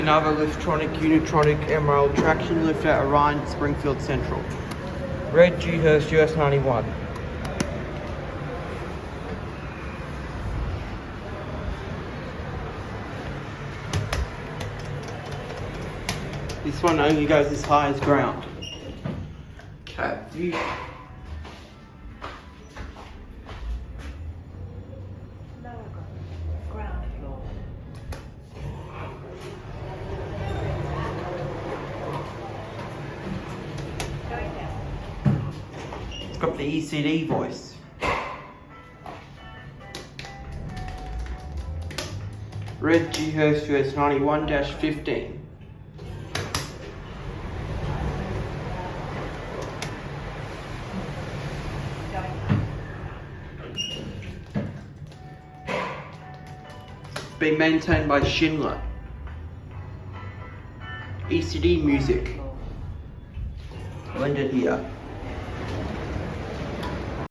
Another Liftronic, Unitronic MRL traction lift at Orion, Springfield Central. Red Dewhurst US 91. This one only goes as high as ground. Cab view. Ground floor. Going down. It's got the ECDV voice. Red Dewhurst US 91-15. Being maintained by Schindler. ECD music. Blended here.